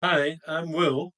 Hi, I'm Will.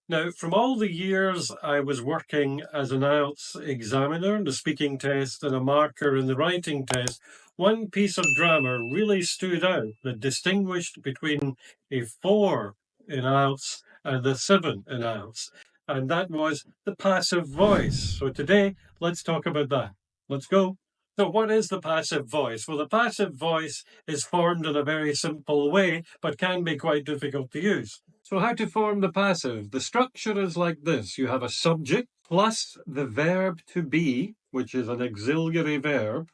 Now, from all the years I was working as an IELTS examiner, the speaking test and a marker in the writing test, one piece of grammar really stood out that distinguished between a 4 in IELTS and a 7 in IELTS, and that was the passive voice. So today, let's talk about that. Let's go. So what is the passive voice? Well, the passive voice is formed in a very simple way, but can be quite difficult to use. So how to form the passive? The structure is like this. You have a subject plus the verb to be, which is an auxiliary verb,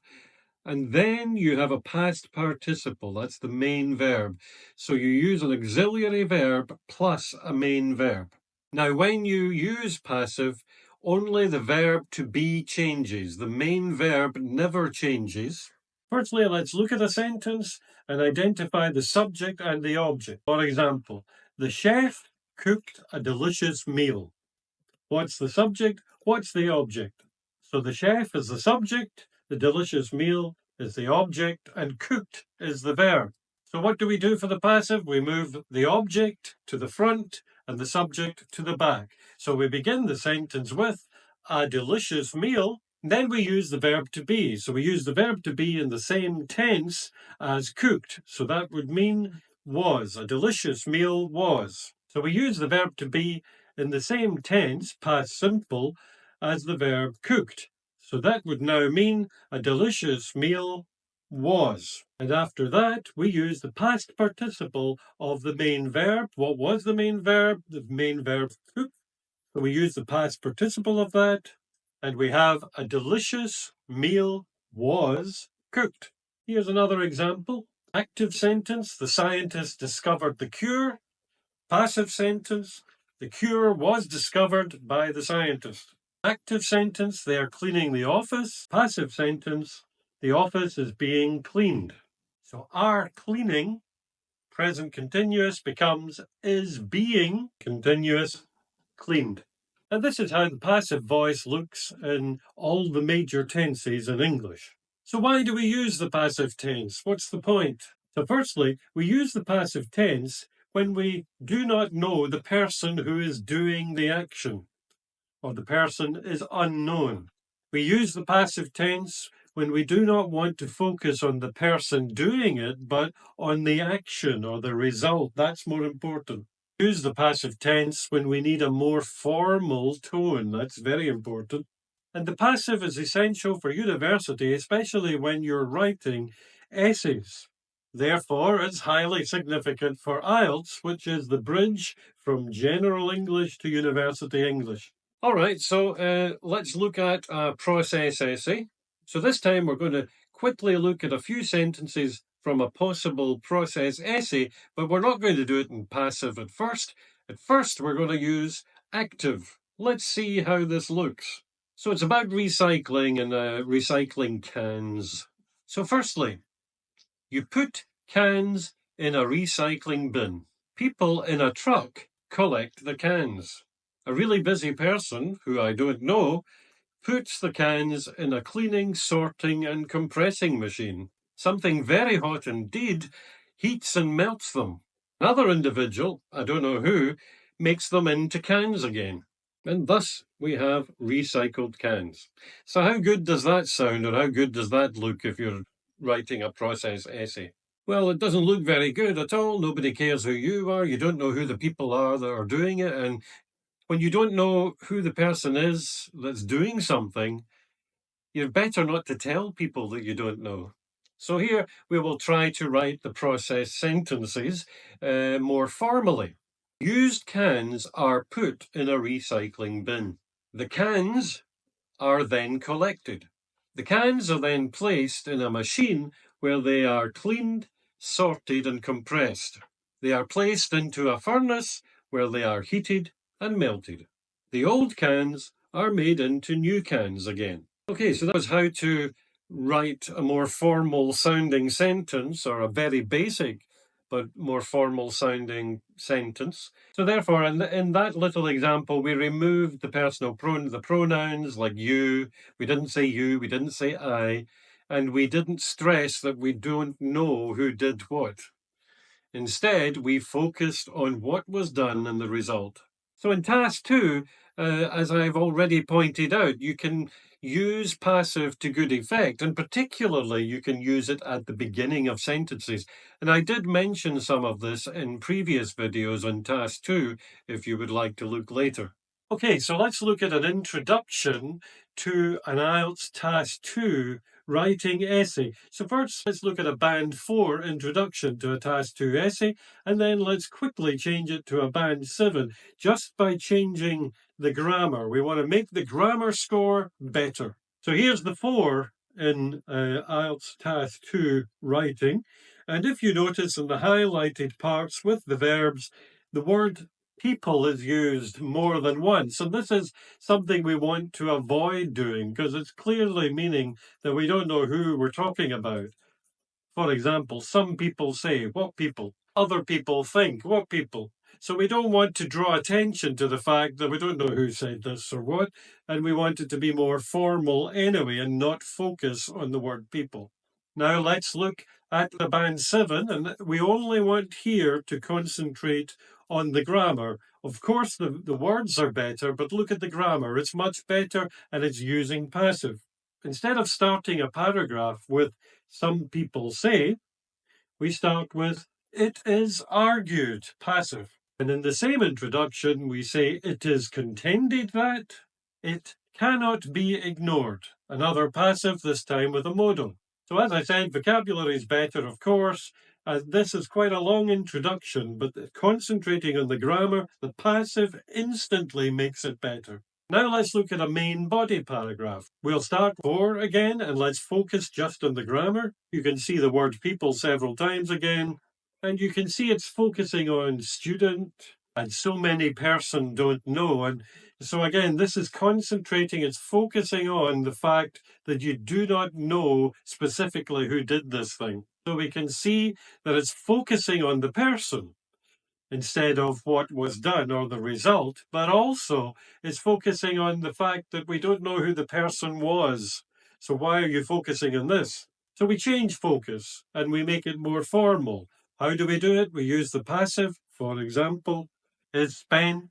and then you have a past participle. That's the main verb. So you use an auxiliary verb plus a main verb. Now, when you use passive, only the verb to be changes. The main verb never changes. Firstly, let's look at a sentence and identify the subject and the object. For example, the chef cooked a delicious meal. What's the subject? What's the object? So the chef is the subject, the delicious meal is the object, and cooked is the verb. So what do we do for the passive? We move the object to the front and the subject to the back. So we begin the sentence with a delicious meal. Then we use the verb to be. So we use the verb to be in the same tense as cooked. So that would mean was. A delicious meal was. So we use the verb to be in the same tense, past simple, as the verb cooked. So that would now mean a delicious meal was. And after that, we use the past participle of the main verb. What was the main verb? The main verb cooked. So we use the past participle of that, and we have a delicious meal was cooked. Here's another example. Active sentence, the scientist discovered the cure. Passive sentence, the cure was discovered by the scientist. Active sentence, they are cleaning the office. Passive sentence, the office is being cleaned. So are cleaning, present continuous, becomes is being continuous cleaned. And this is how the passive voice looks in all the major tenses in English. So why do we use the passive tense? What's the point? So firstly, we use the passive tense when we do not know the person who is doing the action, or the person is unknown. We use the passive tense when we do not want to focus on the person doing it, but on the action or the result. That's more important. Use the passive tense when we need a more formal tone. That's very important. And the passive is essential for university, especially when you're writing essays. Therefore, it's highly significant for IELTS, which is the bridge from general English to university English. All right, so let's look at a process essay. So this time we're going to quickly look at a few sentences from a possible process essay, but we're not going to do it in passive at first. At first, we're going to use active. Let's see how this looks. So it's about recycling and recycling cans. So firstly, you put cans in a recycling bin. People in a truck collect the cans. A really busy person, who I don't know, puts the cans in a cleaning, sorting, and compressing machine. Something very hot indeed heats and melts them. Another individual, I don't know who, makes them into cans again. And thus we have recycled cans. So how good does that sound, or how good does that look if you're writing a process essay? Well, it doesn't look very good at all. Nobody cares who you are. You don't know who the people are that are doing it. And when you don't know who the person is that's doing something, you're better not to tell people that you don't know. So here we will try to write the process sentences more formally. Used cans are put in a recycling bin. The cans are then collected. The cans are then placed in a machine where they are cleaned, sorted, and compressed. They are placed into a furnace where they are heated and melted. The old cans are made into new cans again. Okay, so that was how to write a more formal sounding sentence, or a very basic but more formal sounding sentence. So therefore, in that little example, we removed the personal the pronouns like you. We didn't say you, we didn't say I, and we didn't stress that we don't know who did what. Instead, we focused on what was done and the result. So in task 2, as I've already pointed out, you can use passive to good effect, and particularly you can use it at the beginning of sentences. And I did mention some of this in previous videos on task 2, if you would like to look later. Okay, so let's look at an introduction to an IELTS Task 2 writing essay. So first, let's look at a Band 4 introduction to a Task 2 essay, and then let's quickly change it to a Band 7, just by changing the grammar. We want to make the grammar score better. So here's the 4 in IELTS Task 2 writing. And if you notice in the highlighted parts with the verbs, the word people is used more than once. And this is something we want to avoid doing because it's clearly meaning that we don't know who we're talking about. For example, some people say, what people? Other people think, what people? So we don't want to draw attention to the fact that we don't know who said this or what, and we want it to be more formal anyway and not focus on the word people. Now let's look at the Band 7, and we only want here to concentrate on the grammar. Of course, the words are better, but look at the grammar. It's much better, and it's using passive. Instead of starting a paragraph with some people say, we start with it is argued, passive. And in the same introduction, we say it is contended that it cannot be ignored. Another passive, this time with a modal. So as I said, vocabulary is better, of course. This is quite a long introduction, but concentrating on the grammar, the passive instantly makes it better. Now let's look at a main body paragraph. We'll start 4 again, and let's focus just on the grammar. You can see the word people several times again, and you can see it's focusing on student, and so many person don't know. And so again, this is concentrating, it's focusing on the fact that you do not know specifically who did this thing. So we can see that it's focusing on the person instead of what was done or the result, but also is focusing on the fact that we don't know who the person was. So why are you focusing on this? So we change focus and we make it more formal. How do we do it? We use the passive, for example, is spent,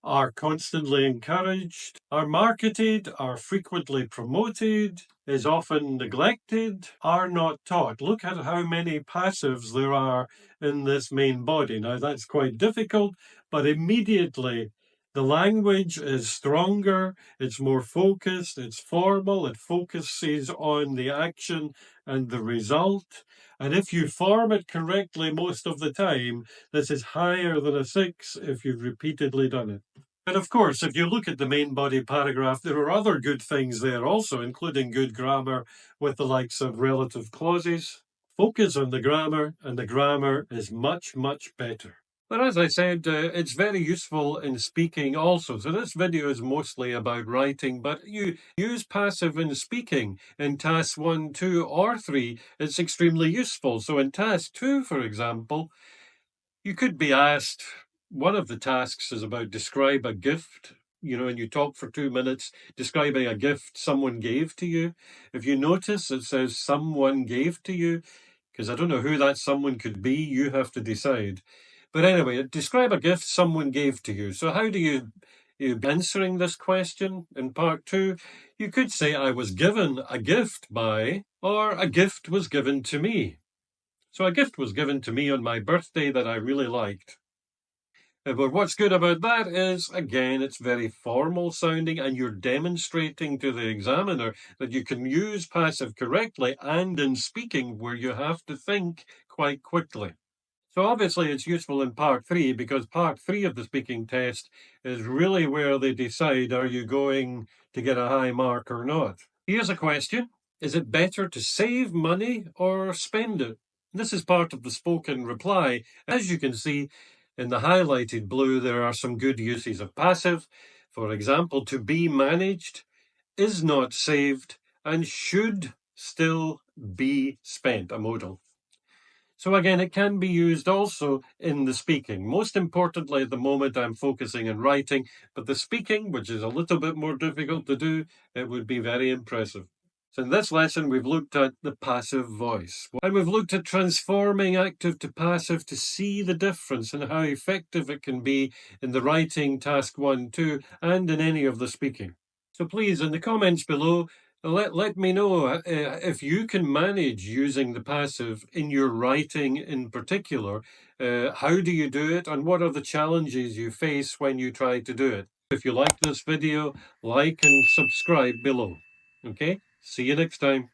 are constantly encouraged, are marketed, are frequently promoted, is often neglected, are not taught. Look at how many passives there are in this main body. Now that's quite difficult, but immediately the language is stronger, it's more focused, it's formal, it focuses on the action and the result. And if you form it correctly most of the time, this is higher than a 6 if you've repeatedly done it. And of course, if you look at the main body paragraph, there are other good things there also, including good grammar with the likes of relative clauses. Focus on the grammar, and the grammar is much, much better. But as I said, it's very useful in speaking also. So this video is mostly about writing, but you use passive in speaking in tasks 1, 2, or 3. It's extremely useful. So in task 2, for example, you could be asked, one of the tasks is about describe a gift, and you talk for 2 minutes describing a gift someone gave to you. If you notice, it says someone gave to you, because I don't know who that someone could be. You have to decide. But anyway, describe a gift someone gave to you. So how do you answering this question in part 2? You could say, I was given a gift by, or a gift was given to me. So a gift was given to me on my birthday that I really liked. But what's good about that is, again, it's very formal sounding, and you're demonstrating to the examiner that you can use passive correctly and in speaking where you have to think quite quickly. So obviously it's useful in part 3 because part 3 of the speaking test is really where they decide, are you going to get a high mark or not? Here's a question. Is it better to save money or spend it? This is part of the spoken reply. As you can see in the highlighted blue, there are some good uses of passive. For example, to be managed, is not saved, and should still be spent, a modal. So again, it can be used also in the speaking. Most importantly, at the moment, I'm focusing on writing, but the speaking, which is a little bit more difficult to do, it would be very impressive. So in this lesson, we've looked at the passive voice, and we've looked at transforming active to passive to see the difference and how effective it can be in the writing task 1, 2, and in any of the speaking. So please, in the comments below, let me know if you can manage using the passive in your writing in particular. How do you do it, and what are the challenges you face when you try to do it? If you like this video, like and subscribe below. Okay, see you next time.